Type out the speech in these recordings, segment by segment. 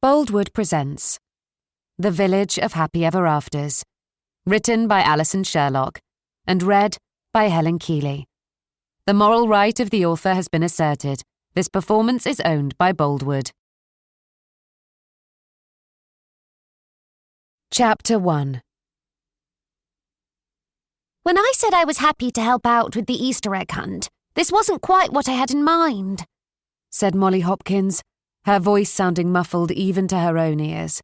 Boldwood presents The Village of Happy Ever Afters, written by Alison Sherlock and read by Helen Keeley. The moral right of the author has been asserted. This performance is owned by Boldwood. Chapter 1. When I said I was happy to help out with the Easter egg hunt, this wasn't quite what I had in mind, said Molly Hopkins, her voice sounding muffled even to her own ears.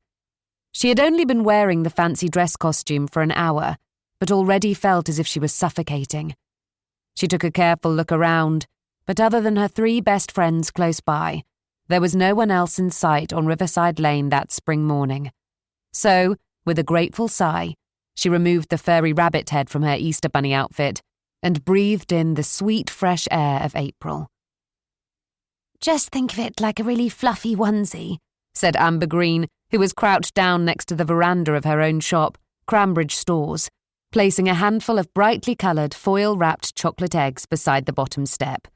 She had only been wearing the fancy dress costume for an hour, but already felt as if she was suffocating. She took a careful look around, but other than her 3 best friends close by, there was no one else in sight on Riverside Lane that spring morning. So, with a grateful sigh, she removed the furry rabbit head from her Easter bunny outfit and breathed in the sweet, fresh air of April. "Just think of it like a really fluffy onesie," said Amber Green, who was crouched down next to the veranda of her own shop, Cranbridge Stores, placing a handful of brightly coloured, foil-wrapped chocolate eggs beside the bottom step.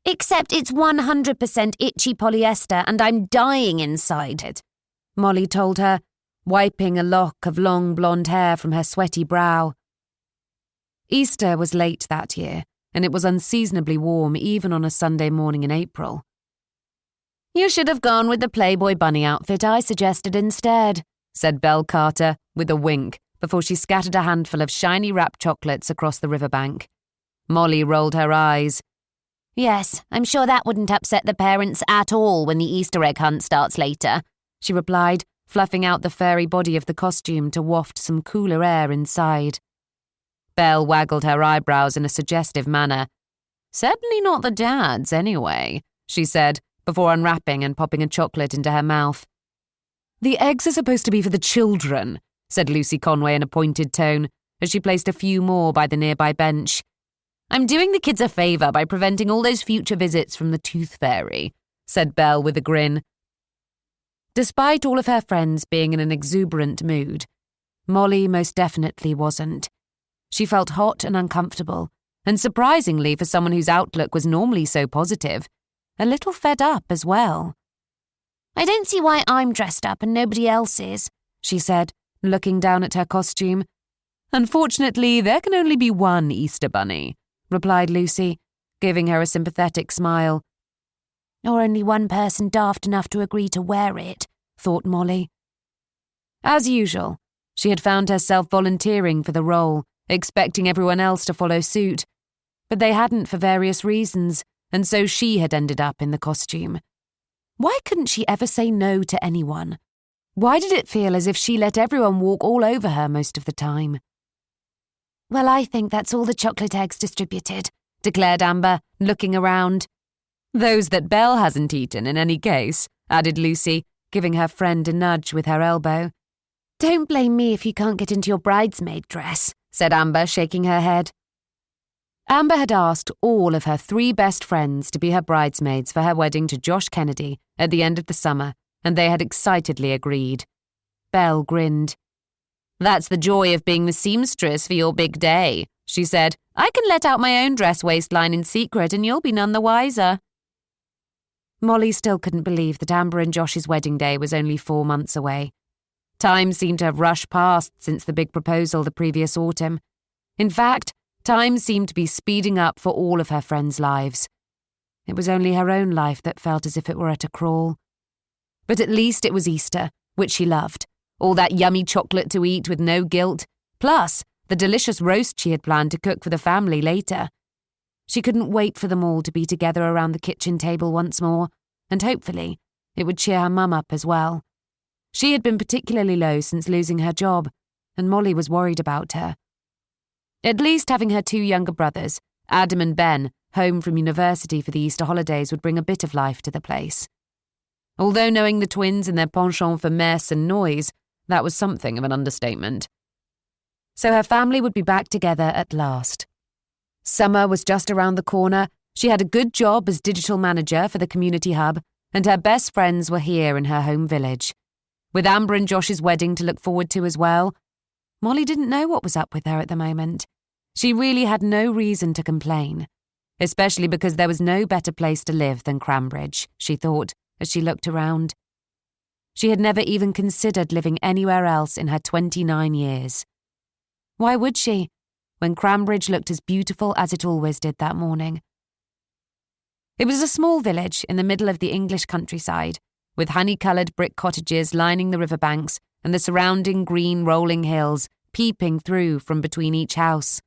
"Except it's 100% itchy polyester and I'm dying inside it," Molly told her, wiping a lock of long blonde hair from her sweaty brow. Easter was late that year, and it was unseasonably warm even on a Sunday morning in April. "You should have gone with the Playboy bunny outfit I suggested instead," said Belle Carter with a wink before she scattered a handful of shiny wrapped chocolates across the riverbank. Molly rolled her eyes. "Yes, I'm sure that wouldn't upset the parents at all when the Easter egg hunt starts later," she replied, fluffing out the furry body of the costume to waft some cooler air inside. Belle waggled her eyebrows in a suggestive manner. "Certainly not the dad's, anyway," she said, before unwrapping and popping a chocolate into her mouth. "The eggs are supposed to be for the children," said Lucy Conway in a pointed tone, as she placed a few more by the nearby bench. "I'm doing the kids a favour by preventing all those future visits from the tooth fairy," said Belle with a grin. Despite all of her friends being in an exuberant mood, Molly most definitely wasn't. She felt hot and uncomfortable, and surprisingly for someone whose outlook was normally so positive, a little fed up as well. "I don't see why I'm dressed up and nobody else is," she said, looking down at her costume. "Unfortunately, there can only be one Easter bunny," replied Lucy, giving her a sympathetic smile. "Or only one person daft enough to agree to wear it," thought Molly. As usual, she had found herself volunteering for the role, expecting everyone else to follow suit, but they hadn't for various reasons, and so she had ended up in the costume. Why couldn't she ever say no to anyone? Why did it feel as if she let everyone walk all over her most of the time? "Well, I think that's all the chocolate eggs distributed," declared Amber, looking around. "Those that Belle hasn't eaten in any case," added Lucy, giving her friend a nudge with her elbow. "Don't blame me if you can't get into your bridesmaid dress," said Amber, shaking her head. Amber had asked all of her 3 best friends to be her bridesmaids for her wedding to Josh Kennedy at the end of the summer, and they had excitedly agreed. Belle grinned. "That's the joy of being the seamstress for your big day," she said. "I can let out my own dress waistline in secret and you'll be none the wiser." Molly still couldn't believe that Amber and Josh's wedding day was only 4 months away. Time seemed to have rushed past since the big proposal the previous autumn. In fact, time seemed to be speeding up for all of her friends' lives. It was only her own life that felt as if it were at a crawl. But at least it was Easter, which she loved. All that yummy chocolate to eat with no guilt, plus the delicious roast she had planned to cook for the family later. She couldn't wait for them all to be together around the kitchen table once more, and hopefully it would cheer her mum up as well. She had been particularly low since losing her job, and Molly was worried about her. At least having her 2 younger brothers, Adam and Ben, home from university for the Easter holidays would bring a bit of life to the place. Although knowing the twins and their penchant for mess and noise, that was something of an understatement. So her family would be back together at last. Summer was just around the corner, she had a good job as digital manager for the community hub, and her best friends were here in her home village. With Amber and Josh's wedding to look forward to as well, Molly didn't know what was up with her at the moment. She really had no reason to complain, especially because there was no better place to live than Cranbridge, she thought, as she looked around. She had never even considered living anywhere else in her 29 years. Why would she, when Cranbridge looked as beautiful as it always did that morning? It was a small village in the middle of the English countryside, with honey-coloured brick cottages lining the riverbanks and the surrounding green rolling hills peeping through from between each house.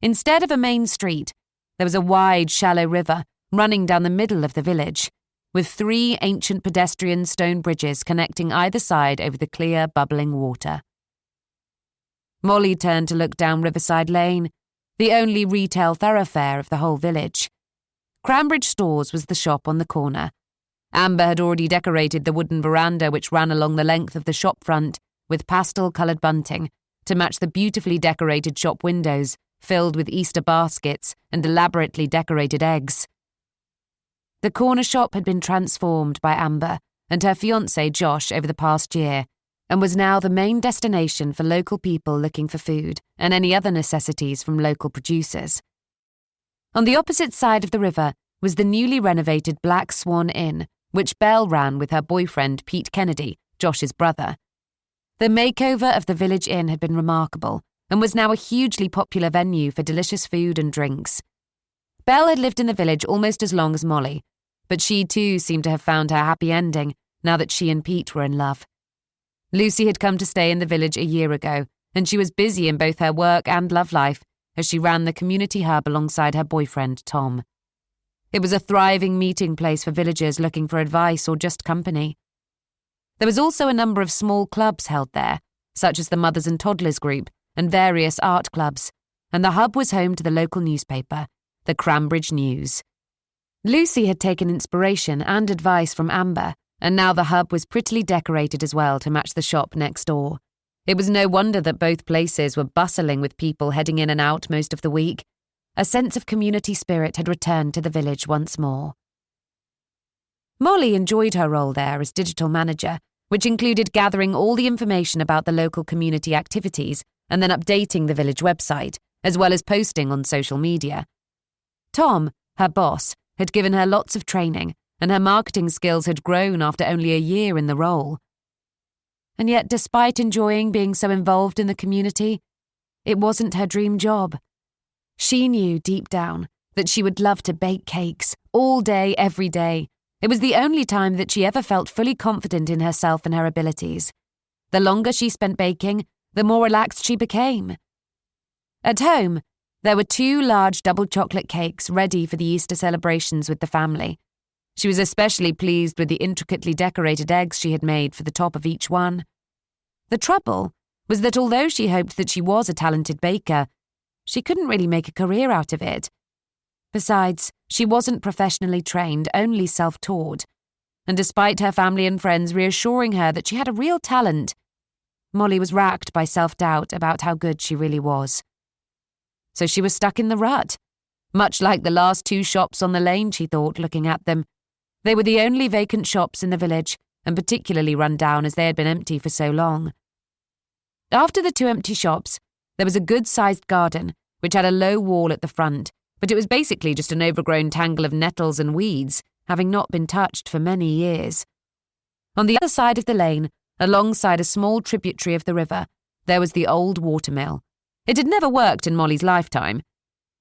Instead of a main street, there was a wide, shallow river running down the middle of the village, with 3 ancient pedestrian stone bridges connecting either side over the clear, bubbling water. Molly turned to look down Riverside Lane, the only retail thoroughfare of the whole village. Cranbridge Stores was the shop on the corner. Amber had already decorated the wooden veranda which ran along the length of the shop front with pastel-coloured bunting to match the beautifully decorated shop windows filled with Easter baskets and elaborately decorated eggs. The corner shop had been transformed by Amber and her fiancé Josh over the past year and was now the main destination for local people looking for food and any other necessities from local producers. On the opposite side of the river was the newly renovated Black Swan Inn, which Belle ran with her boyfriend Pete Kennedy, Josh's brother. The makeover of the village inn had been remarkable and was now a hugely popular venue for delicious food and drinks. Belle had lived in the village almost as long as Molly, but she too seemed to have found her happy ending now that she and Pete were in love. Lucy had come to stay in the village a year ago, and she was busy in both her work and love life as she ran the community hub alongside her boyfriend, Tom. It was a thriving meeting place for villagers looking for advice or just company. There was also a number of small clubs held there, such as the Mothers and Toddlers group and various art clubs, and the hub was home to the local newspaper, the Cranbridge News. Lucy had taken inspiration and advice from Amber, and now the hub was prettily decorated as well to match the shop next door. It was no wonder that both places were bustling with people heading in and out most of the week. A sense of community spirit had returned to the village once more. Molly enjoyed her role there as digital manager, which included gathering all the information about the local community activities and then updating the village website, as well as posting on social media. Tom, her boss, had given her lots of training, and her marketing skills had grown after only a year in the role. And yet, despite enjoying being so involved in the community, it wasn't her dream job. She knew deep down that she would love to bake cakes all day, every day. It was the only time that she ever felt fully confident in herself and her abilities. The longer she spent baking, the more relaxed she became. At home, there were 2 large double chocolate cakes ready for the Easter celebrations with the family. She was especially pleased with the intricately decorated eggs she had made for the top of each one. The trouble was that although she hoped that she was a talented baker, she couldn't really make a career out of it. Besides, she wasn't professionally trained, only self-taught. And despite her family and friends reassuring her that she had a real talent, Molly was racked by self-doubt about how good she really was. So she was stuck in the rut, much like the last 2 shops on the lane, she thought, looking at them. They were the only vacant shops in the village, and particularly run down as they had been empty for so long. After the 2 empty shops, there was a good-sized garden, which had a low wall at the front, but it was basically just an overgrown tangle of nettles and weeds, having not been touched for many years. On the other side of the lane, alongside a small tributary of the river, there was the old watermill. It had never worked in Molly's lifetime.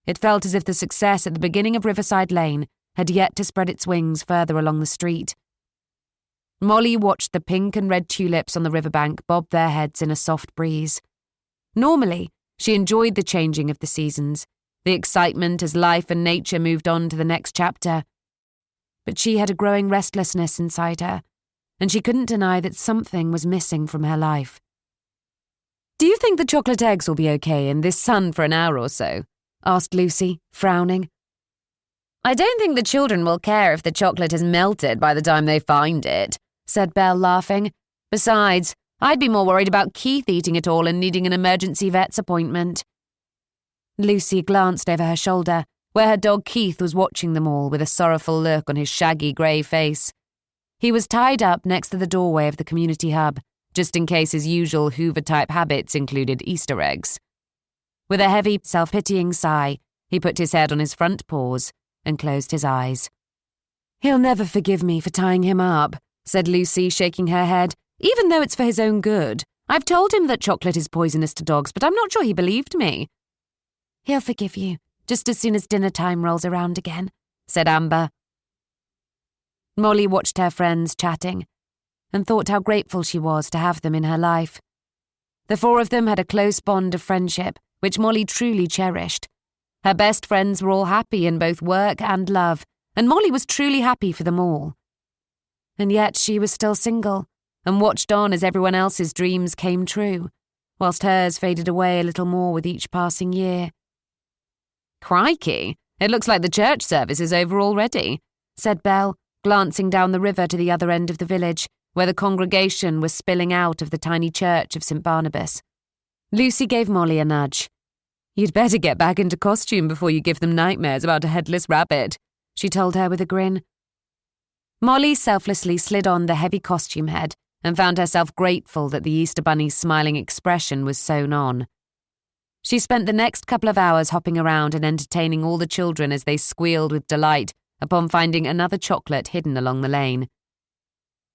It felt as if the success at the beginning of Riverside Lane had yet to spread its wings further along the street. Molly watched the pink and red tulips on the riverbank bob their heads in a soft breeze. Normally, she enjoyed the changing of the seasons, the excitement as life and nature moved on to the next chapter. But she had a growing restlessness inside her, and she couldn't deny that something was missing from her life. "Do you think the chocolate eggs will be okay in this sun for an hour or so?" asked Lucy, frowning. "I don't think the children will care if the chocolate has melted by the time they find it," said Belle, laughing. "Besides, I'd be more worried about Keith eating it all and needing an emergency vet's appointment." Lucy glanced over her shoulder, where her dog Keith was watching them all with a sorrowful look on his shaggy grey face. He was tied up next to the doorway of the community hub, just in case his usual Hoover-type habits included Easter eggs. With a heavy, self-pitying sigh, he put his head on his front paws and closed his eyes. "He'll never forgive me for tying him up," said Lucy, shaking her head, even though it's for his own good. I've told him that chocolate is poisonous to dogs, but I'm not sure he believed me. He'll forgive you, just as soon as dinner time rolls around again, said Amber. Molly watched her friends chatting and thought how grateful she was to have them in her life. The four of them had a close bond of friendship, which Molly truly cherished. Her best friends were all happy in both work and love, and Molly was truly happy for them all. And yet she was still single, and watched on as everyone else's dreams came true, whilst hers faded away a little more with each passing year. "Crikey, it looks like the church service is over already," said Belle, glancing down the river to the other end of the village, where the congregation was spilling out of the tiny church of St. Barnabas. Lucy gave Molly a nudge. "You'd better get back into costume before you give them nightmares about a headless rabbit," she told her with a grin. Molly selflessly slid on the heavy costume head and found herself grateful that the Easter Bunny's smiling expression was sewn on. She spent the next couple of hours hopping around and entertaining all the children as they squealed with delight upon finding another chocolate hidden along the lane.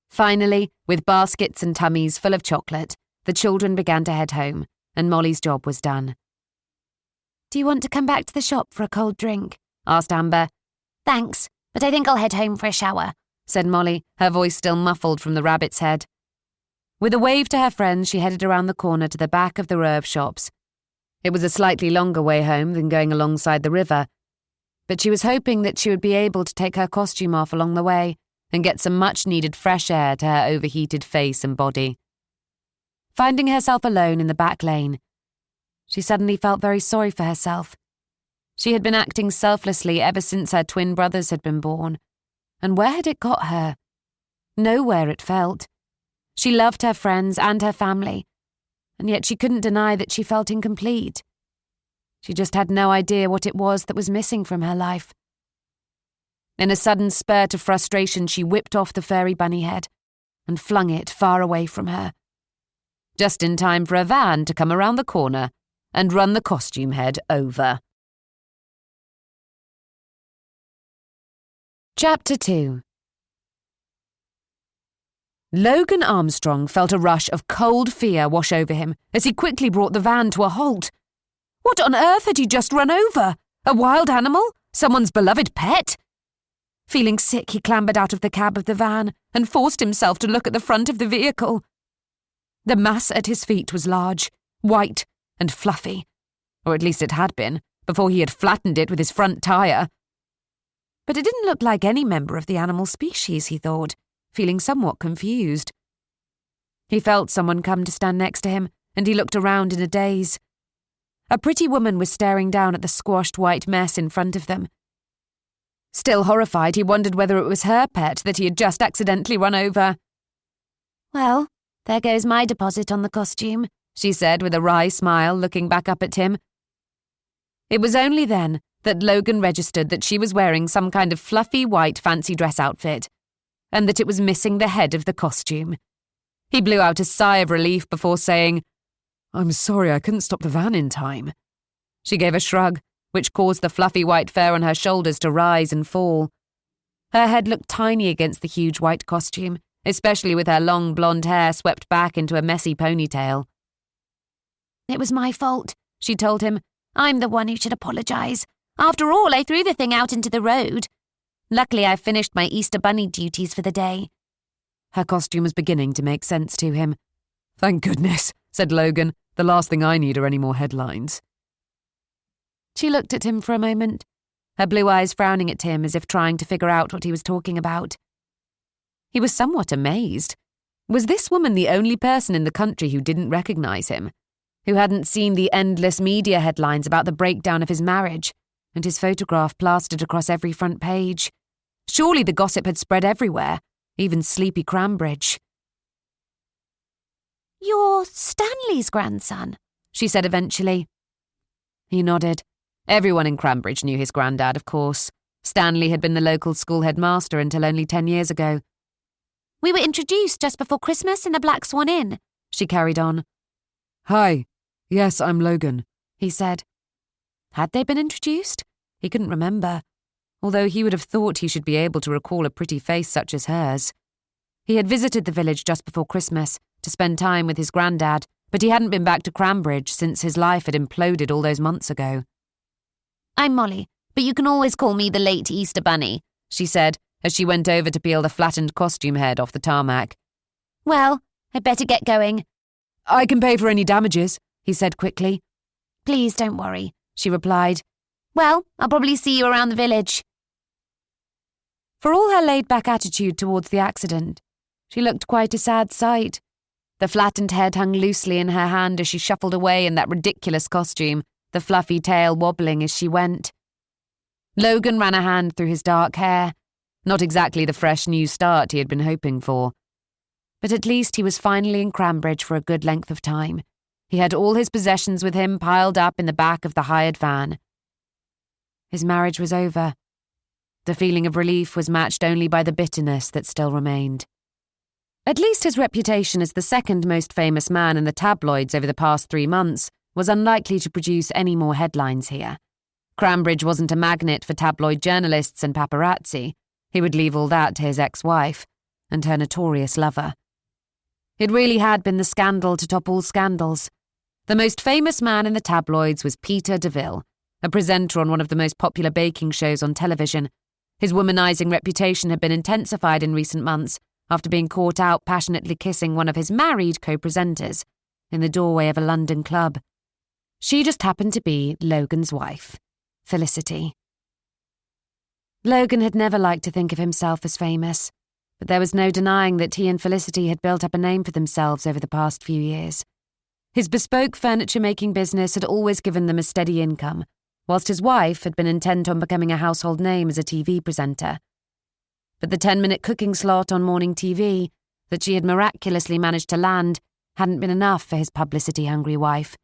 Finally, with baskets and tummies full of chocolate, the children began to head home, and Molly's job was done. "Do you want to come back to the shop for a cold drink?" asked Amber. "Thanks, but I think I'll head home for a shower," said Molly, her voice still muffled from the rabbit's head. With a wave to her friends, she headed around the corner to the back of the row of shops. It was a slightly longer way home than going alongside the river, but she was hoping that she would be able to take her costume off along the way and get some much-needed fresh air to her overheated face and body. Finding herself alone in the back lane, she suddenly felt very sorry for herself. She had been acting selflessly ever since her twin brothers had been born. And where had it got her? Nowhere, it felt. She loved her friends and her family, and yet she couldn't deny that she felt incomplete. She just had no idea what it was that was missing from her life. In a sudden spurt of frustration, she whipped off the furry bunny head and flung it far away from her. Just in time for a van to come around the corner and run the costume head over. Chapter 2. Logan Armstrong felt a rush of cold fear wash over him as he quickly brought the van to a halt. What on earth had he just run over? A wild animal? Someone's beloved pet? Feeling sick, he clambered out of the cab of the van and forced himself to look at the front of the vehicle. The mass at his feet was large, white, and fluffy. Or at least it had been, before he had flattened it with his front tyre. But it didn't look like any member of the animal species, he thought, feeling somewhat confused. He felt someone come to stand next to him, and he looked around in a daze. A pretty woman was staring down at the squashed white mess in front of them. Still horrified, he wondered whether it was her pet that he had just accidentally run over. "Well, there goes my deposit on the costume," she said with a wry smile, looking back up at him. It was only then that Logan registered that she was wearing some kind of fluffy white fancy dress outfit, and that it was missing the head of the costume. He blew out a sigh of relief before saying, "I'm sorry, I couldn't stop the van in time." She gave a shrug, which caused the fluffy white fur on her shoulders to rise and fall. Her head looked tiny against the huge white costume, especially with her long blonde hair swept back into a messy ponytail. "It was my fault," she told him. "I'm the one who should apologise. After all, I threw the thing out into the road. Luckily, I finished my Easter Bunny duties for the day." Her costume was beginning to make sense to him. "Thank goodness," said Logan. "The last thing I need are any more headlines." She looked at him for a moment, her blue eyes frowning at him as if trying to figure out what he was talking about. He was somewhat amazed. Was this woman the only person in the country who didn't recognise him, who hadn't seen the endless media headlines about the breakdown of his marriage and his photograph plastered across every front page? Surely the gossip had spread everywhere, even sleepy Cranbridge. "You're Stanley's grandson," she said eventually. He nodded. Everyone in Cranbridge knew his Grandad, of course. Stanley had been the local school headmaster until only 10 years ago. "We were introduced just before Christmas in the Black Swan Inn," she carried on. "Hi. Yes, I'm Logan," he said. Had they been introduced? He couldn't remember, although he would have thought he should be able to recall a pretty face such as hers. He had visited the village just before Christmas to spend time with his Grandad, but he hadn't been back to Cranbridge since his life had imploded all those months ago. I'm Molly, but you can always call me the late Easter Bunny, she said as she went over to peel the flattened costume head off the tarmac. Well, I'd better get going. I can pay for any damages, he said quickly. Please don't worry, she replied. Well, I'll probably see you around the village. For all her laid-back attitude towards the accident, she looked quite a sad sight. The flattened head hung loosely in her hand as she shuffled away in that ridiculous costume, the fluffy tail wobbling as she went. Logan ran a hand through his dark hair, not exactly the fresh new start he had been hoping for. But at least he was finally in Cranbridge for a good length of time. He had all his possessions with him piled up in the back of the hired van. His marriage was over. The feeling of relief was matched only by the bitterness that still remained. At least his reputation as the second most famous man in the tabloids over the past 3 months was unlikely to produce any more headlines here. Cranbridge wasn't a magnet for tabloid journalists and paparazzi. He would leave all that to his ex-wife and her notorious lover. It really had been the scandal to top all scandals. The most famous man in the tabloids was Peter DeVille, a presenter on one of the most popular baking shows on television. His womanizing reputation had been intensified in recent months after being caught out passionately kissing one of his married co-presenters in the doorway of a London club. She just happened to be Logan's wife, Felicity. Logan had never liked to think of himself as famous, but there was no denying that he and Felicity had built up a name for themselves over the past few years. His bespoke furniture-making business had always given them a steady income, whilst his wife had been intent on becoming a household name as a TV presenter. But the 10-minute cooking slot on morning TV that she had miraculously managed to land hadn't been enough for his publicity-hungry wife.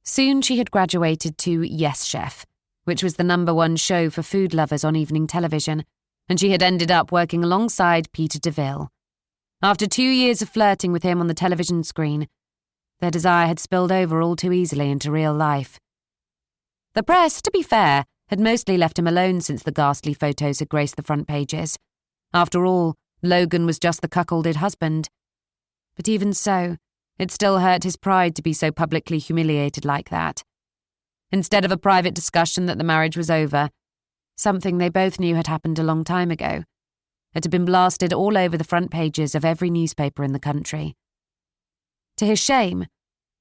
Soon she had graduated to Yes Chef, which was the #1 show for food lovers on evening television, and she had ended up working alongside Peter DeVille. After 2 years of flirting with him on the television screen, their desire had spilled over all too easily into real life. The press, to be fair, had mostly left him alone since the ghastly photos had graced the front pages. After all, Logan was just the cuckolded husband. But even so, it still hurt his pride to be so publicly humiliated like that. Instead of a private discussion that the marriage was over, something they both knew had happened a long time ago. It had been blasted all over the front pages of every newspaper in the country. To his shame,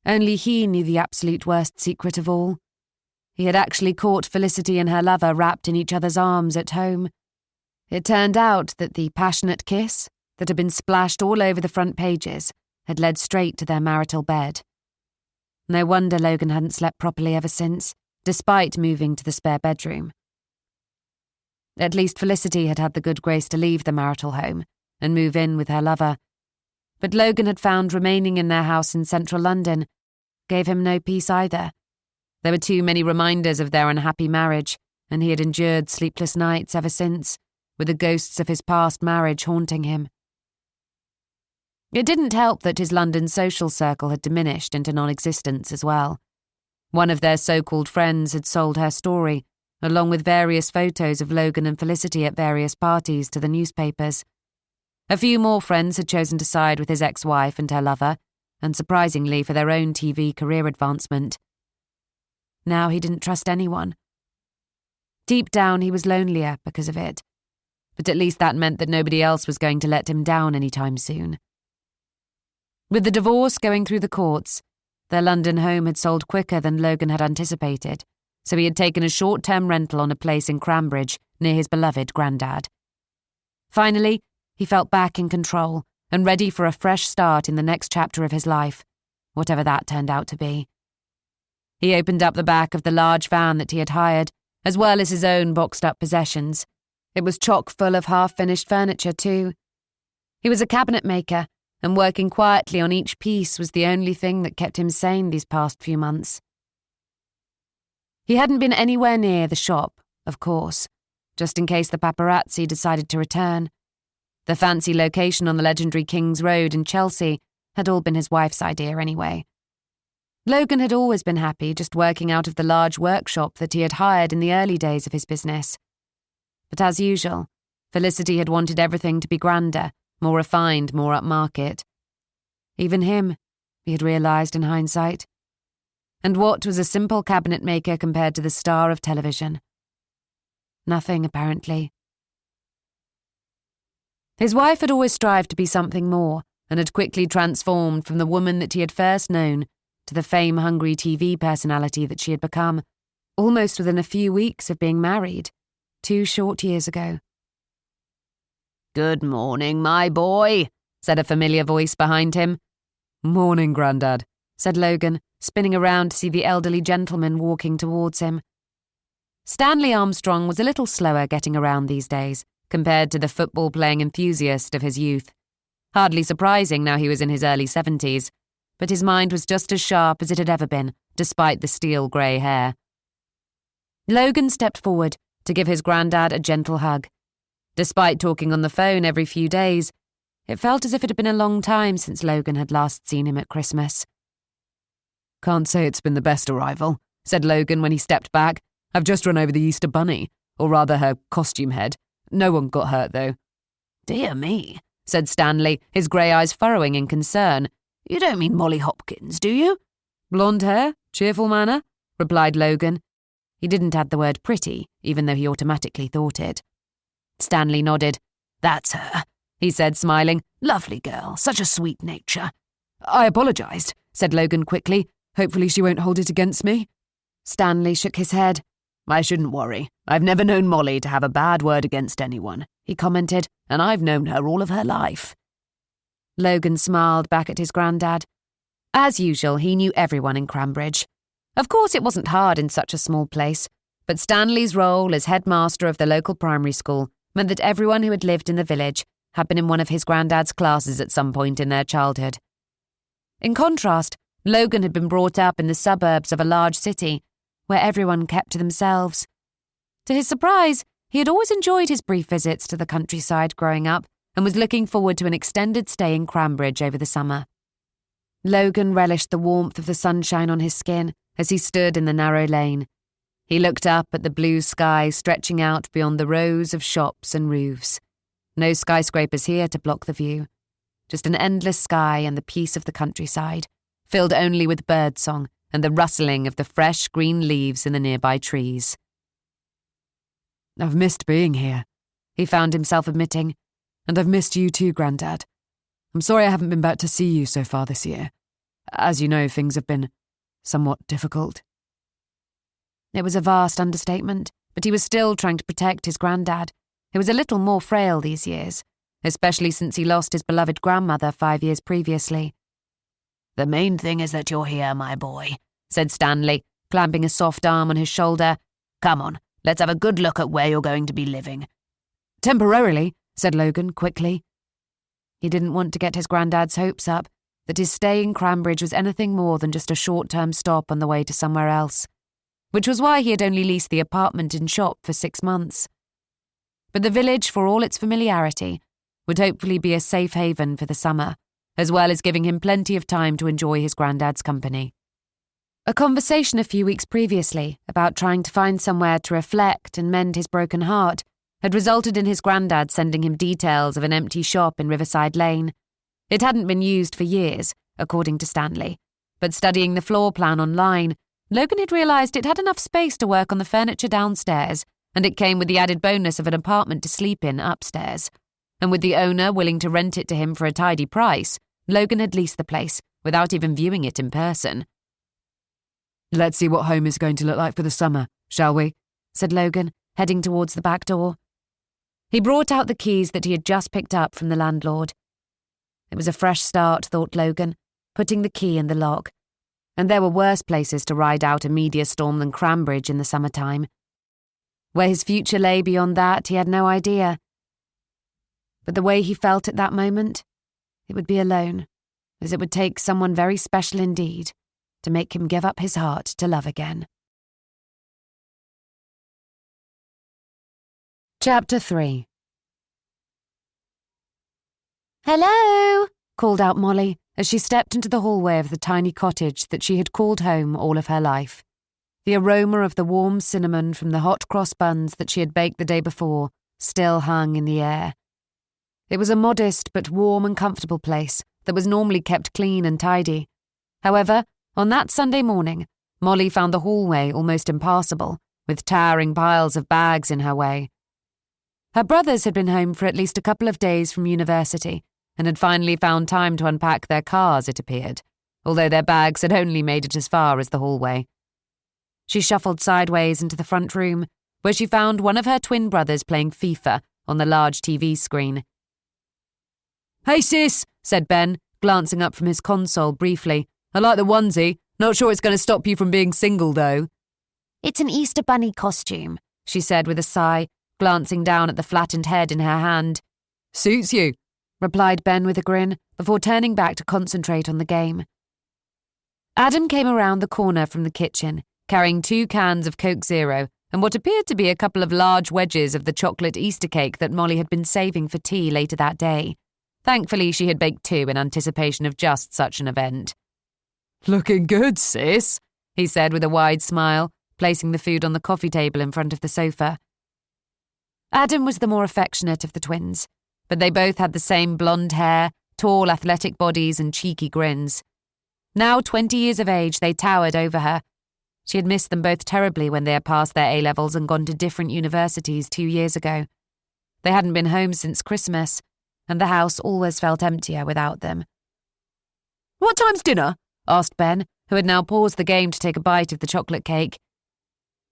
only he knew the absolute worst secret of all. He had actually caught Felicity and her lover wrapped in each other's arms at home. It turned out that the passionate kiss that had been splashed all over the front pages had led straight to their marital bed. No wonder Logan hadn't slept properly ever since, despite moving to the spare bedroom. At least Felicity had had the good grace to leave the marital home and move in with her lover. But Logan had found remaining in their house in central London gave him no peace either. There were too many reminders of their unhappy marriage, and he had endured sleepless nights ever since, with the ghosts of his past marriage haunting him. It didn't help that his London social circle had diminished into non-existence as well. One of their so-called friends had sold her story, along with various photos of Logan and Felicity at various parties, to the newspapers. A few more friends had chosen to side with his ex-wife and her lover, unsurprisingly for their own TV career advancement. Now he didn't trust anyone. Deep down he was lonelier because of it, but at least that meant that nobody else was going to let him down anytime soon. With the divorce going through the courts, their London home had sold quicker than Logan had anticipated, so he had taken a short-term rental on a place in Cranbridge near his beloved Grandad. Finally, he felt back in control and ready for a fresh start in the next chapter of his life, whatever that turned out to be. He opened up the back of the large van that he had hired, as well as his own boxed-up possessions. It was chock full of half-finished furniture, too. He was a cabinet maker, and working quietly on each piece was the only thing that kept him sane these past few months. He hadn't been anywhere near the shop, of course, just in case the paparazzi decided to return. The fancy location on the legendary King's Road in Chelsea had all been his wife's idea anyway. Logan had always been happy just working out of the large workshop that he had hired in the early days of his business. But as usual, Felicity had wanted everything to be grander, more refined, more upmarket. Even him, he had realised in hindsight. And what was a simple cabinet maker compared to the star of television? Nothing, apparently. His wife had always strived to be something more, and had quickly transformed from the woman that he had first known to the fame-hungry TV personality that she had become, almost within a few weeks of being married, 2 short years ago. "Good morning, my boy," said a familiar voice behind him. "Morning, Grandad," said Logan, spinning around to see the elderly gentleman walking towards him. Stanley Armstrong was a little slower getting around these days, compared to the football-playing enthusiast of his youth. Hardly surprising now he was in his early 70s, but his mind was just as sharp as it had ever been, despite the steel-grey hair. Logan stepped forward to give his Grandad a gentle hug. Despite talking on the phone every few days, it felt as if it had been a long time since Logan had last seen him at Christmas. "Can't say it's been the best arrival," said Logan when he stepped back. "I've just run over the Easter Bunny, or rather her costume head. No one got hurt, though." "Dear me," said Stanley, his grey eyes furrowing in concern. "You don't mean Molly Hopkins, do you?" "Blonde hair, cheerful manner," replied Logan. He didn't add the word pretty, even though he automatically thought it. Stanley nodded. "That's her," he said, smiling. "Lovely girl, such a sweet nature." "I apologised," said Logan quickly. "Hopefully she won't hold it against me." Stanley shook his head. "I shouldn't worry. I've never known Molly to have a bad word against anyone," he commented, "and I've known her all of her life." Logan smiled back at his Grandad. As usual, he knew everyone in Cranbridge. Of course, it wasn't hard in such a small place, but Stanley's role as headmaster of the local primary school meant that everyone who had lived in the village had been in one of his Grandad's classes at some point in their childhood. In contrast, Logan had been brought up in the suburbs of a large city, where everyone kept to themselves. To his surprise, he had always enjoyed his brief visits to the countryside growing up and was looking forward to an extended stay in Cranbridge over the summer. Logan relished the warmth of the sunshine on his skin as he stood in the narrow lane. He looked up at the blue sky stretching out beyond the rows of shops and roofs. No skyscrapers here to block the view. Just an endless sky and the peace of the countryside, filled only with birdsong and the rustling of the fresh green leaves in the nearby trees. "I've missed being here," he found himself admitting. "And I've missed you too, Grandad. I'm sorry I haven't been back to see you so far this year. As you know, things have been somewhat difficult." It was a vast understatement, but he was still trying to protect his Grandad, who was a little more frail these years, especially since he lost his beloved grandmother 5 years previously. "The main thing is that you're here, my boy," said Stanley, clamping a soft arm on his shoulder. "Come on, let's have a good look at where you're going to be living." "Temporarily," said Logan quickly. He didn't want to get his Grandad's hopes up that his stay in Cranbridge was anything more than just a short-term stop on the way to somewhere else, which was why he had only leased the apartment and shop for 6 months. But the village, for all its familiarity, would hopefully be a safe haven for the summer, as well as giving him plenty of time to enjoy his Grandad's company. A conversation a few weeks previously about trying to find somewhere to reflect and mend his broken heart had resulted in his Grandad sending him details of an empty shop in Riverside Lane. It hadn't been used for years, according to Stanley, but studying the floor plan online, Logan had realised it had enough space to work on the furniture downstairs, and it came with the added bonus of an apartment to sleep in upstairs. And with the owner willing to rent it to him for a tidy price, Logan had leased the place without even viewing it in person. "Let's see what home is going to look like for the summer, shall we?" said Logan, heading towards the back door. He brought out the keys that he had just picked up from the landlord. It was a fresh start, thought Logan, putting the key in the lock. And there were worse places to ride out a media storm than Cranbridge in the summertime. Where his future lay beyond that, he had no idea. But the way he felt at that moment, it would be alone, as it would take someone very special indeed to make him give up his heart to love again. Chapter 3. "Hello," called out Molly as she stepped into the hallway of the tiny cottage that she had called home all of her life. The aroma of the warm cinnamon from the hot cross buns that she had baked the day before still hung in the air. It was a modest but warm and comfortable place that was normally kept clean and tidy. However, on that Sunday morning, Molly found the hallway almost impassable, with towering piles of bags in her way. Her brothers had been home for at least a couple of days from university and had finally found time to unpack their cars, it appeared, although their bags had only made it as far as the hallway. She shuffled sideways into the front room, where she found one of her twin brothers playing FIFA on the large TV screen. "Hey sis," said Ben, glancing up from his console briefly. "I like the onesie. Not sure it's going to stop you from being single, though." "It's an Easter bunny costume," she said with a sigh, glancing down at the flattened head in her hand. "Suits you," replied Ben with a grin, before turning back to concentrate on the game. Adam came around the corner from the kitchen, carrying 2 cans of Coke Zero and what appeared to be a couple of large wedges of the chocolate Easter cake that Molly had been saving for tea later that day. Thankfully, she had baked 2 in anticipation of just such an event. "Looking good, sis," he said with a wide smile, placing the food on the coffee table in front of the sofa. Adam was the more affectionate of the twins, but they both had the same blonde hair, tall athletic bodies and cheeky grins. Now 20 years of age, they towered over her. She had missed them both terribly when they had passed their A-levels and gone to different universities 2 years ago. They hadn't been home since Christmas, and the house always felt emptier without them. "What time's dinner?" asked Ben, who had now paused the game to take a bite of the chocolate cake.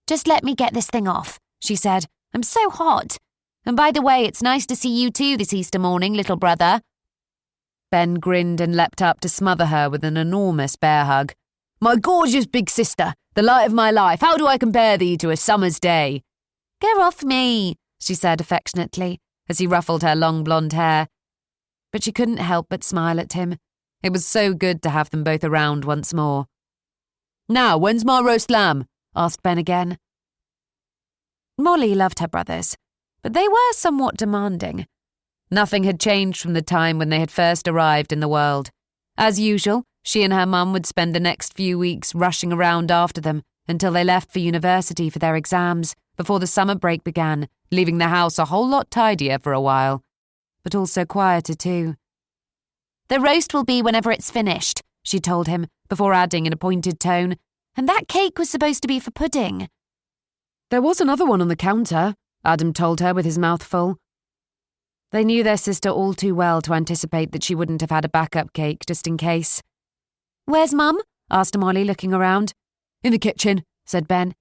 "Just let me get this thing off," she said. "I'm so hot. And by the way, it's nice to see you too this Easter morning, little brother." Ben grinned and leapt up to smother her with an enormous bear hug. "My gorgeous big sister, the light of my life, how do I compare thee to a summer's day?" "Get off me," she said affectionately, as he ruffled her long blonde hair. But she couldn't help but smile at him. It was so good to have them both around once more. "Now, when's my roast lamb?" asked Ben again. Molly loved her brothers, but they were somewhat demanding. Nothing had changed from the time when they had first arrived in the world. As usual, she and her mum would spend the next few weeks rushing around after them until they left for university for their exams before the summer break began, leaving the house a whole lot tidier for a while, but also quieter too. "The roast will be whenever it's finished," she told him, before adding in a pointed tone, "and that cake was supposed to be for pudding." "There was another one on the counter," Adam told her with his mouth full. They knew their sister all too well to anticipate that she wouldn't have had a backup cake just in case. "Where's Mum?" asked Molly, looking around. "In the kitchen," said Ben.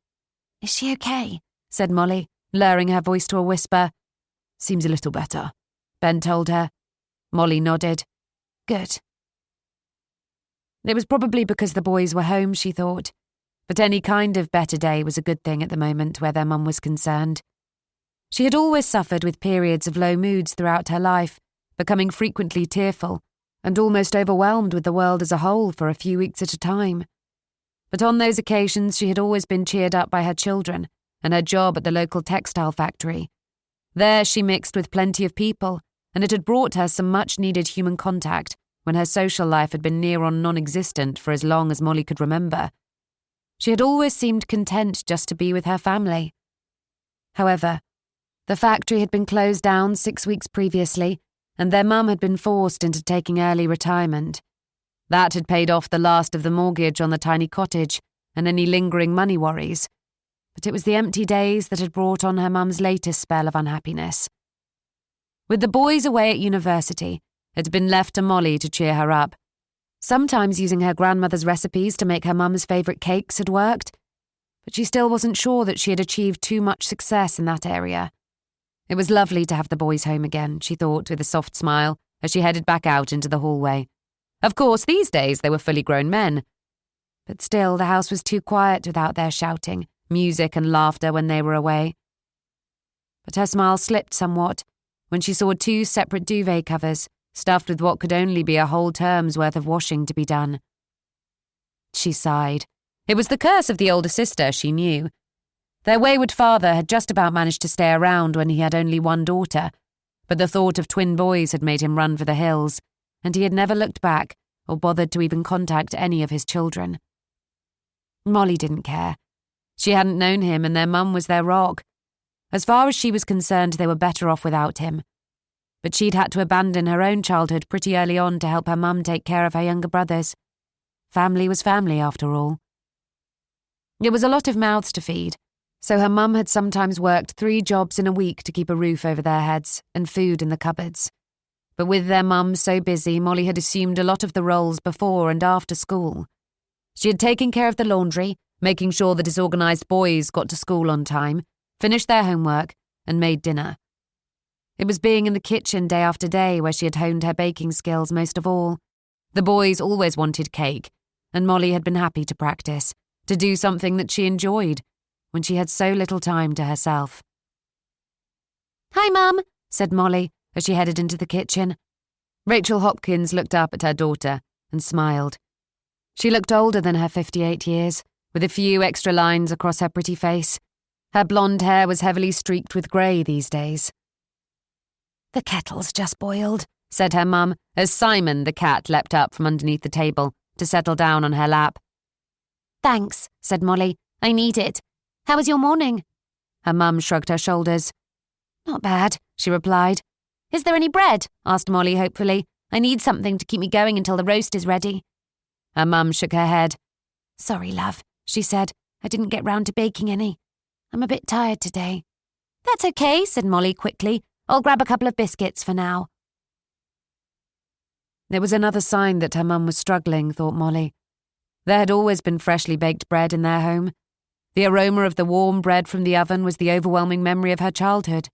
"Is she okay?" said Molly, lowering her voice to a whisper. "Seems a little better," Ben told her. Molly nodded. "Good." It was probably because the boys were home, she thought, but any kind of better day was a good thing at the moment where their mum was concerned. She had always suffered with periods of low moods throughout her life, becoming frequently tearful and almost overwhelmed with the world as a whole for a few weeks at a time. But on those occasions she had always been cheered up by her children and her job at the local textile factory. There she mixed with plenty of people, and it had brought her some much-needed human contact when her social life had been near on non-existent for as long as Molly could remember. She had always seemed content just to be with her family. However, the factory had been closed down 6 weeks previously, and their mum had been forced into taking early retirement. That had paid off the last of the mortgage on the tiny cottage and any lingering money worries, but it was the empty days that had brought on her mum's latest spell of unhappiness. With the boys away at university, it had been left to Molly to cheer her up. Sometimes using her grandmother's recipes to make her mum's favourite cakes had worked, but she still wasn't sure that she had achieved too much success in that area. It was lovely to have the boys home again, she thought with a soft smile as she headed back out into the hallway. Of course, these days they were fully grown men. But still, the house was too quiet without their shouting, music and laughter when they were away. But her smile slipped somewhat when she saw 2 separate duvet covers stuffed with what could only be a whole term's worth of washing to be done. She sighed. It was the curse of the older sister, she knew. Their wayward father had just about managed to stay around when he had only one daughter, but the thought of twin boys had made him run for the hills, and he had never looked back or bothered to even contact any of his children. Molly didn't care. She hadn't known him, and their mum was their rock. As far as she was concerned, they were better off without him. but she'd had to abandon her own childhood pretty early on to help her mum take care of her younger brothers. Family was family, after all. It was a lot of mouths to feed, so her mum had sometimes worked 3 jobs in a week to keep a roof over their heads and food in the cupboards. But with their mum so busy, Molly had assumed a lot of the roles before and after school. She had taken care of the laundry, making sure the disorganised boys got to school on time, finished their homework, and made dinner. It was being in the kitchen day after day where she had honed her baking skills most of all. The boys always wanted cake, and Molly had been happy to practice, to do something that she enjoyed, when she had so little time to herself. "Hi, Mum," said Molly as she headed into the kitchen. Rachel Hopkins looked up at her daughter and smiled. She looked older than her 58 years, with a few extra lines across her pretty face. Her blonde hair was heavily streaked with grey these days. "The kettle's just boiled," said her mum, as Simon, the cat, leapt up from underneath the table to settle down on her lap. "Thanks," said Molly. "I need it. How was your morning?" Her mum shrugged her shoulders. "Not bad," she replied. "Is there any bread?" asked Molly hopefully. "I need something to keep me going until the roast is ready." Her mum shook her head. "Sorry, love," she said. "I didn't get round to baking any. I'm a bit tired today." "That's okay," said Molly quickly. "I'll grab a couple of biscuits for now." It was another sign that her mum was struggling, thought Molly. There had always been freshly baked bread in their home. The aroma of the warm bread from the oven was the overwhelming memory of her childhood.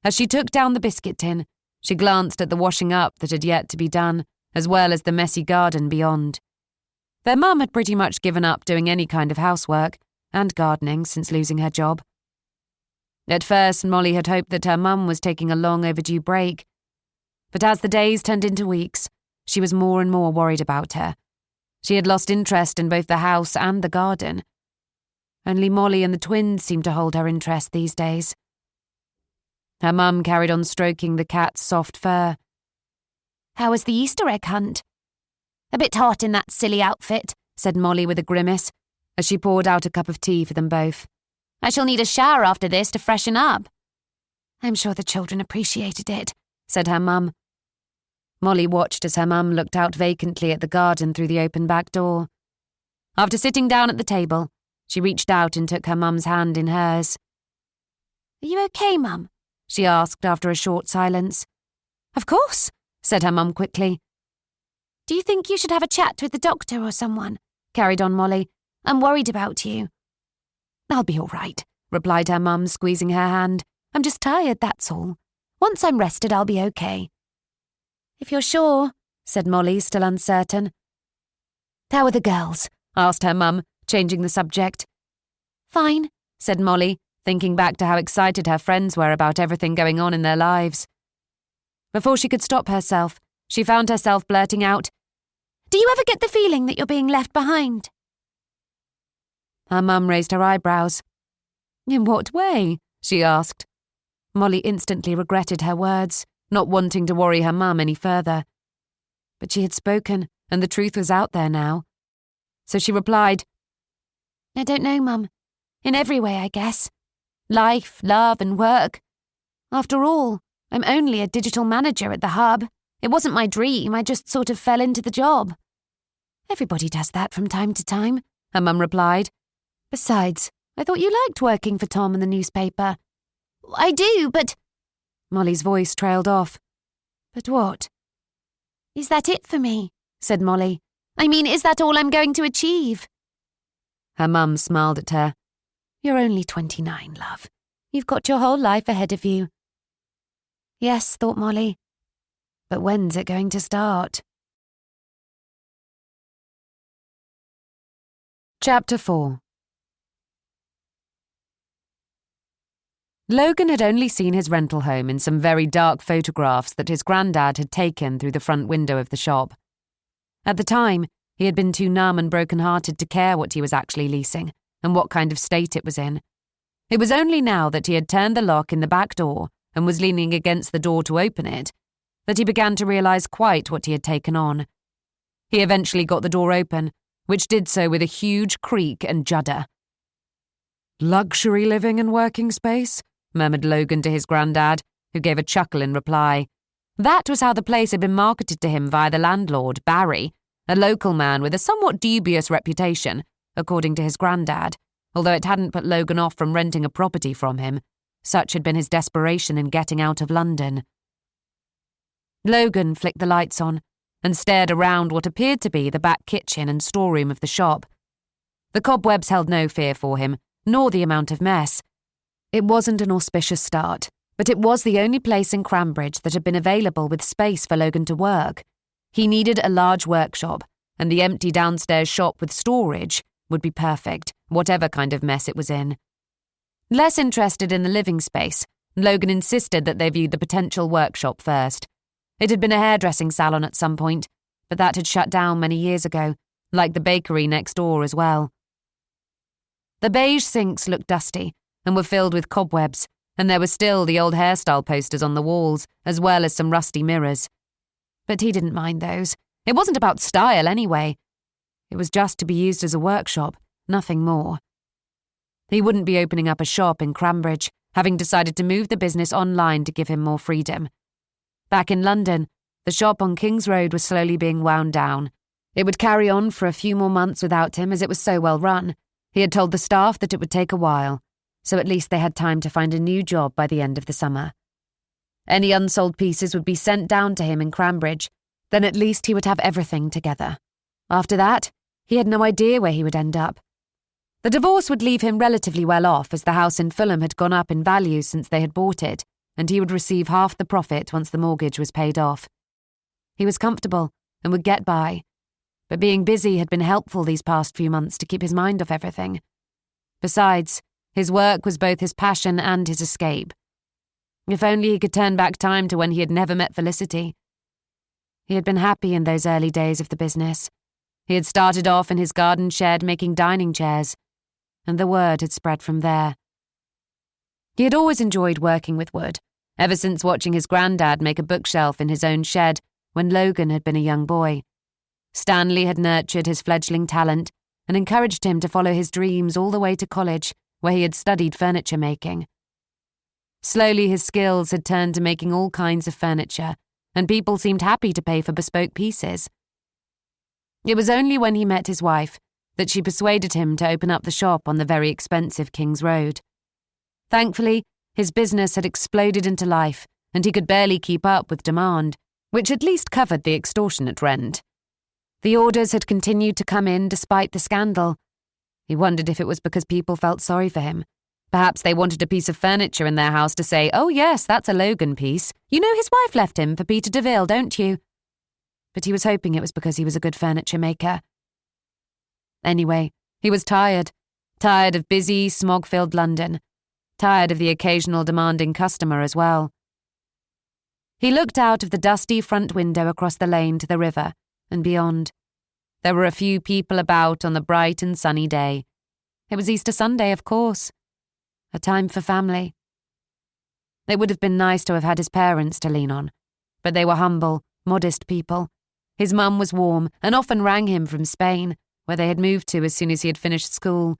As she took down the biscuit tin, she glanced at the washing up that had yet to be done, as well as the messy garden beyond. Their mum had pretty much given up doing any kind of housework and gardening since losing her job. At first, Molly had hoped that her mum was taking a long overdue break, but as the days turned into weeks, she was more and more worried about her. She had lost interest in both the house and the garden. Only Molly and the twins seemed to hold her interest these days. Her mum carried on stroking the cat's soft fur. "How was the Easter egg hunt?" "A bit hot in that silly outfit," said Molly with a grimace, as she poured out a cup of tea for them both. "I shall need a shower after this to freshen up." "I'm sure the children appreciated it," said her mum. Molly watched as her mum looked out vacantly at the garden through the open back door. After sitting down at the table, she reached out and took her mum's hand in hers. "Are you okay, Mum?" she asked after a short silence. "Of course," said her mum quickly. "Do you think you should have a chat with the doctor or someone?" carried on Molly. "I'm worried about you." "I'll be all right," replied her mum, squeezing her hand. "I'm just tired, that's all. Once I'm rested, I'll be okay." "If you're sure," said Molly, still uncertain. "How are the girls?" asked her mum, changing the subject. "Fine," said Molly, thinking back to how excited her friends were about everything going on in their lives. Before she could stop herself, she found herself blurting out, "Do you ever get the feeling that you're being left behind?" Her mum raised her eyebrows. "In what way?" she asked. Molly instantly regretted her words, not wanting to worry her mum any further. But she had spoken, and the truth was out there now. So she replied, "I don't know, Mum. In every way, I guess. Life, love, and work. After all, I'm only a digital manager at the hub. It wasn't my dream, I just sort of fell into the job." "Everybody does that from time to time," her mum replied. "Besides, I thought you liked working for Tom and the newspaper." "I do, but—" Molly's voice trailed off. "But what?" "Is that it for me?" said Molly. "I mean, is that all I'm going to achieve?" Her mum smiled at her. "You're only 29, love. You've got your whole life ahead of you." Yes, thought Molly. But when's it going to start? Chapter 4. Logan had only seen his rental home in some very dark photographs that his Grandad had taken through the front window of the shop. At the time, he had been too numb and broken-hearted to care what he was actually leasing and what kind of state it was in. It was only now that he had turned the lock in the back door and was leaning against the door to open it that he began to realise quite what he had taken on. He eventually got the door open, which did so with a huge creak and judder. "Luxury living and working space?" murmured Logan to his Grandad, who gave a chuckle in reply. That was how the place had been marketed to him via the landlord, Barry, a local man with a somewhat dubious reputation, according to his Grandad, although it hadn't put Logan off from renting a property from him. Such had been his desperation in getting out of London. Logan flicked the lights on and stared around what appeared to be the back kitchen and storeroom of the shop. The cobwebs held no fear for him, nor the amount of mess. It wasn't an auspicious start, but it was the only place in Cranbridge that had been available with space for Logan to work. He needed a large workshop, and the empty downstairs shop with storage would be perfect, whatever kind of mess it was in. Less interested in the living space, Logan insisted that they viewed the potential workshop first. It had been a hairdressing salon at some point, but that had shut down many years ago, like the bakery next door as well. The beige sinks looked dusty and were filled with cobwebs, and there were still the old hairstyle posters on the walls, as well as some rusty mirrors. But he didn't mind those. It wasn't about style anyway. It was just to be used as a workshop, nothing more. He wouldn't be opening up a shop in Cranbridge, having decided to move the business online to give him more freedom. Back in London, the shop on King's Road was slowly being wound down. It would carry on for a few more months without him as it was so well run. He had told the staff that it would take a while, so at least they had time to find a new job by the end of the summer. Any unsold pieces would be sent down to him in Cranbridge, then at least he would have everything together. After that, he had no idea where he would end up. The divorce would leave him relatively well off as the house in Fulham had gone up in value since they had bought it, and he would receive half the profit once the mortgage was paid off. He was comfortable and would get by, but being busy had been helpful these past few months to keep his mind off everything. Besides, his work was both his passion and his escape. If only he could turn back time to when he had never met Felicity. He had been happy in those early days of the business. He had started off in his garden shed making dining chairs, and the word had spread from there. He had always enjoyed working with wood, ever since watching his Grandad make a bookshelf in his own shed when Logan had been a young boy. Stanley had nurtured his fledgling talent and encouraged him to follow his dreams all the way to college, where he had studied furniture making. Slowly his skills had turned to making all kinds of furniture, and people seemed happy to pay for bespoke pieces. It was only when he met his wife that she persuaded him to open up the shop on the very expensive King's Road. Thankfully, his business had exploded into life, and he could barely keep up with demand, which at least covered the extortionate rent. The orders had continued to come in despite the scandal. He wondered if it was because people felt sorry for him. Perhaps they wanted a piece of furniture in their house to say, "Oh yes, that's a Logan piece. You know his wife left him for Peter DeVille, don't you?" But he was hoping it was because he was a good furniture maker. Anyway, he was tired of busy, smog-filled London, tired of the occasional demanding customer as well. He looked out of the dusty front window across the lane to the river and beyond. There were a few people about on the bright and sunny day. It was Easter Sunday, of course. A time for family. It would have been nice to have had his parents to lean on, but they were humble, modest people. His mum was warm and often rang him from Spain, where they had moved to as soon as he had finished school.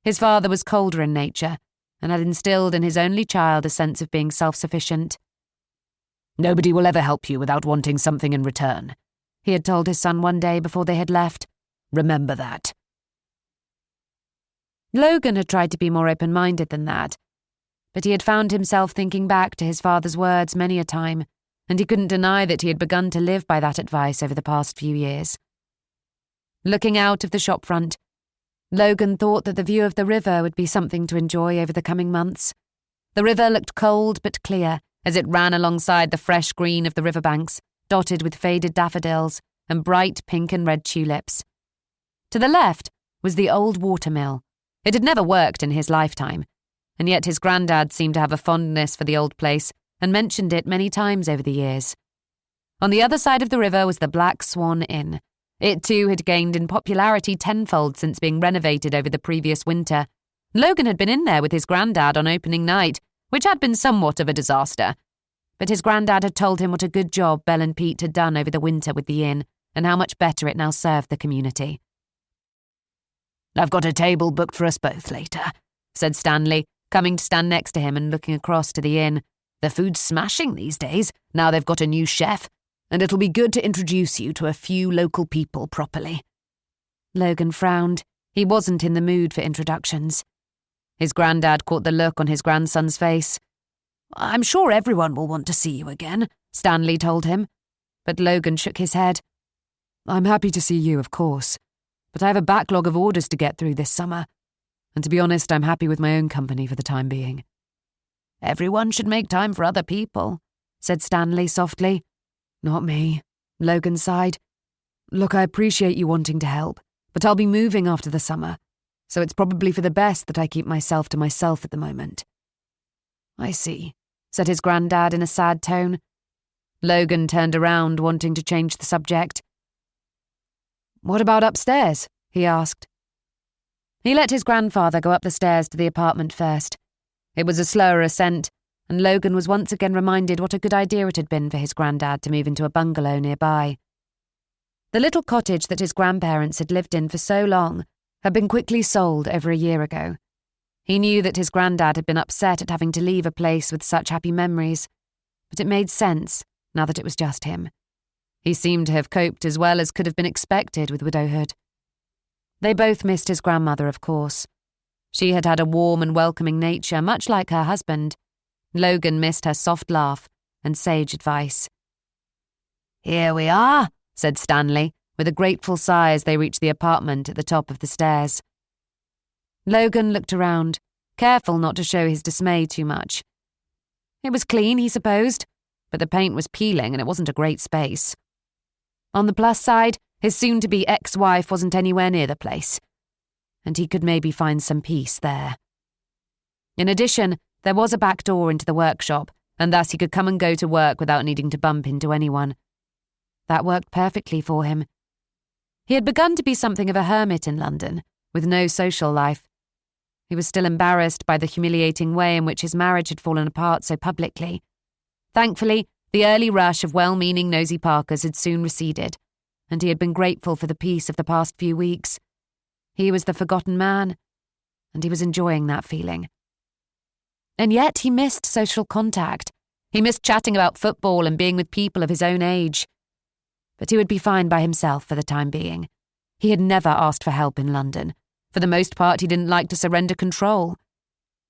His father was colder in nature and had instilled in his only child a sense of being self-sufficient. "Nobody will ever help you without wanting something in return," he had told his son one day before they had left. "Remember that." Logan had tried to be more open-minded than that, but he had found himself thinking back to his father's words many a time, and he couldn't deny that he had begun to live by that advice over the past few years. Looking out of the shop front, Logan thought that the view of the river would be something to enjoy over the coming months. The river looked cold but clear as it ran alongside the fresh green of the riverbanks, dotted with faded daffodils and bright pink and red tulips. To the left was the old watermill. It had never worked in his lifetime, and yet his Grandad seemed to have a fondness for the old place and mentioned it many times over the years. On the other side of the river was the Black Swan Inn. It too had gained in popularity tenfold since being renovated over the previous winter. Logan had been in there with his Grandad on opening night, which had been somewhat of a disaster. But his Grandad had told him what a good job Belle and Pete had done over the winter with the inn, and how much better it now served the community. "I've got a table booked for us both later," said Stanley, coming to stand next to him and looking across to the inn, The food's smashing these days, now they've got a new chef, and it'll be good to introduce you to a few local people properly." Logan frowned. He wasn't in the mood for introductions. His granddad caught the look on his grandson's face. "I'm sure everyone will want to see you again," Stanley told him. But Logan shook his head. "I'm happy to see you, of course, but I have a backlog of orders to get through this summer. And to be honest, I'm happy with my own company for the time being." "Everyone should make time for other people," said Stanley softly. "Not me," Logan sighed. "Look, I appreciate you wanting to help, but I'll be moving after the summer, so it's probably for the best that I keep myself to myself at the moment." "I see," said his granddad in a sad tone. Logan turned around, wanting to change the subject. "What about upstairs?" he asked. He let his grandfather go up the stairs to the apartment first. It was a slower ascent, and Logan was once again reminded what a good idea it had been for his granddad to move into a bungalow nearby. The little cottage that his grandparents had lived in for so long had been quickly sold over a year ago. He knew that his granddad had been upset at having to leave a place with such happy memories, but it made sense now that it was just him. He seemed to have coped as well as could have been expected with widowhood. They both missed his grandmother, of course. She had had a warm and welcoming nature, much like her husband. Logan missed her soft laugh and sage advice. "Here we are," said Stanley, with a grateful sigh as they reached the apartment at the top of the stairs. Logan looked around, careful not to show his dismay too much. It was clean, he supposed, but the paint was peeling and it wasn't a great space. On the plus side, his soon-to-be ex-wife wasn't anywhere near the place, and he could maybe find some peace there. In addition, there was a back door into the workshop, and thus he could come and go to work without needing to bump into anyone. That worked perfectly for him. He had begun to be something of a hermit in London, with no social life. He was still embarrassed by the humiliating way in which his marriage had fallen apart so publicly. Thankfully, the early rush of well-meaning nosy Parkers had soon receded, and he had been grateful for the peace of the past few weeks. He was the forgotten man, and he was enjoying that feeling. And yet he missed social contact. He missed chatting about football and being with people of his own age. But he would be fine by himself for the time being. He had never asked for help in London. For the most part, he didn't like to surrender control.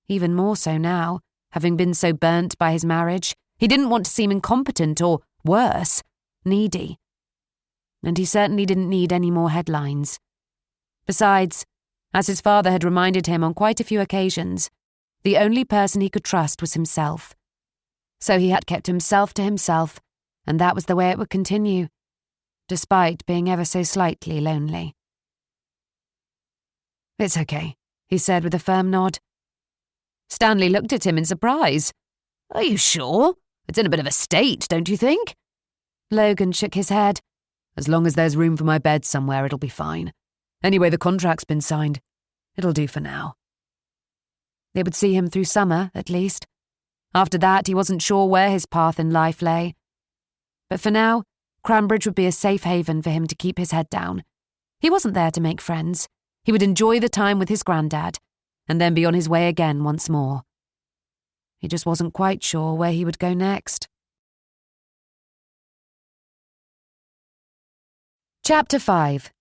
Even more so now, having been so burnt by his marriage. He didn't want to seem incompetent or, worse, needy. And he certainly didn't need any more headlines. Besides, as his father had reminded him on quite a few occasions, the only person he could trust was himself. So he had kept himself to himself, and that was the way it would continue, despite being ever so slightly lonely. "It's okay," he said with a firm nod. Stanley looked at him in surprise. "Are you sure? It's in a bit of a state, don't you think?" Logan shook his head. "As long as there's room for my bed somewhere, it'll be fine. Anyway, the contract's been signed. It'll do for now." It would see him through summer, at least. After that, he wasn't sure where his path in life lay. But for now, Cranbridge would be a safe haven for him to keep his head down. He wasn't there to make friends. He would enjoy the time with his granddad, and then be on his way again once more. He just wasn't quite sure where he would go next. Chapter 5.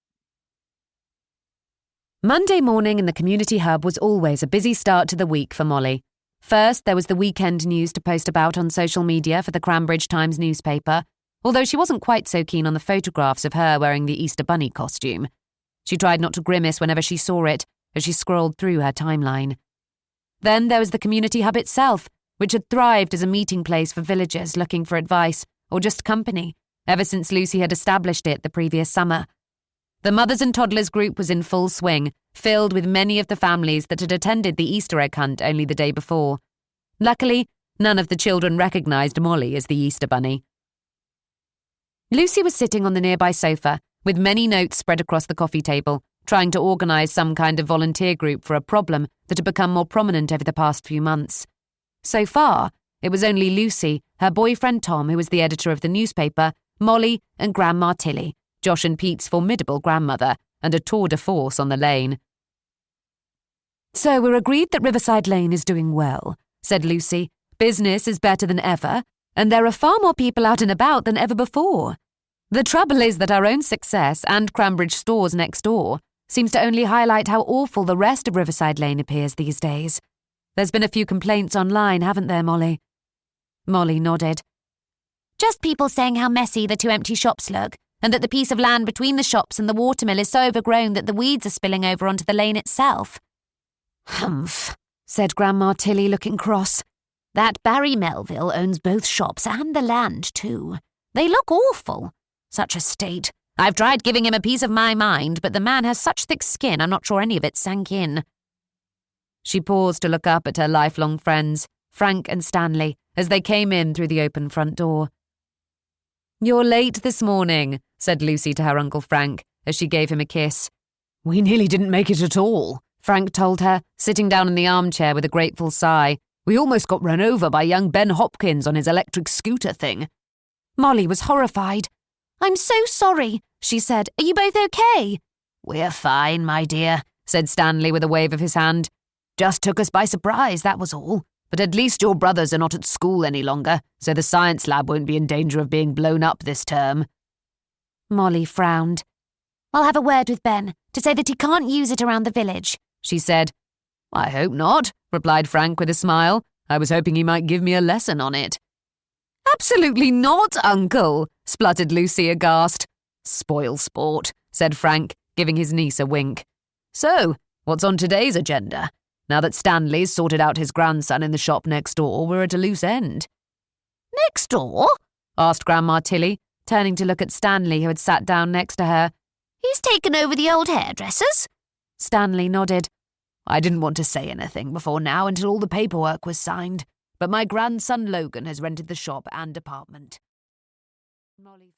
Monday morning in the community hub was always a busy start to the week for Molly. First, there was the weekend news to post about on social media for the Cranbridge Times newspaper, although she wasn't quite so keen on the photographs of her wearing the Easter Bunny costume. She tried not to grimace whenever she saw it as she scrolled through her timeline. Then there was the community hub itself, which had thrived as a meeting place for villagers looking for advice or just company ever since Lucy had established it the previous summer. The mothers and toddlers group was in full swing, filled with many of the families that had attended the Easter egg hunt only the day before. Luckily, none of the children recognised Molly as the Easter Bunny. Lucy was sitting on the nearby sofa, with many notes spread across the coffee table, trying to organise some kind of volunteer group for a problem that had become more prominent over the past few months. So far, it was only Lucy, her boyfriend Tom, who was the editor of the newspaper, Molly, and Grandma Tilly, Josh and Pete's formidable grandmother, and a tour de force on the lane. "So we're agreed that Riverside Lane is doing well," said Lucy, Business is better than ever, and there are far more people out and about than ever before. The trouble is that our own success and Cranbridge stores next door seems to only highlight how awful the rest of Riverside Lane appears these days. There's been a few complaints online, haven't there, Molly? Molly nodded. Just people saying how messy the two empty shops look, and that the piece of land between the shops and the watermill is so overgrown that the weeds are spilling over onto the lane itself. Humph, said Grandma Tilly, looking cross. That Barry Melville owns both shops and the land, too. They look awful. Such a state. I've tried giving him a piece of my mind, but the man has such thick skin I'm not sure any of it sank in. She paused to look up at her lifelong friends, Frank and Stanley, as they came in through the open front door. "You're late this morning," said Lucy to her Uncle Frank, as she gave him a kiss. "We nearly didn't make it at all," Frank told her, sitting down in the armchair with a grateful sigh. "We almost got run over by young Ben Hopkins on his electric scooter thing." Molly was horrified. "I'm so sorry," she said. "Are you both okay?" "We're fine, my dear," said Stanley with a wave of his hand. "Just took us by surprise, that was all. But at least your brothers are not at school any longer, so the science lab won't be in danger of being blown up this term." Molly frowned. "I'll have a word with Ben to say that he can't use it around the village," she said. "I hope not," replied Frank with a smile. "I was hoping he might give me a lesson on it." "Absolutely not, Uncle," spluttered Lucy aghast. "Spoil sport," said Frank, giving his niece a wink. "So, what's on today's agenda? Now that Stanley's sorted out his grandson in the shop next door, we're at a loose end." "Next door?" asked Grandma Tilly, turning to look at Stanley, who had sat down next to her. "He's taken over the old hairdressers?" Stanley nodded. "I didn't want to say anything before now until all the paperwork was signed, but my grandson Logan has rented the shop and apartment." Molly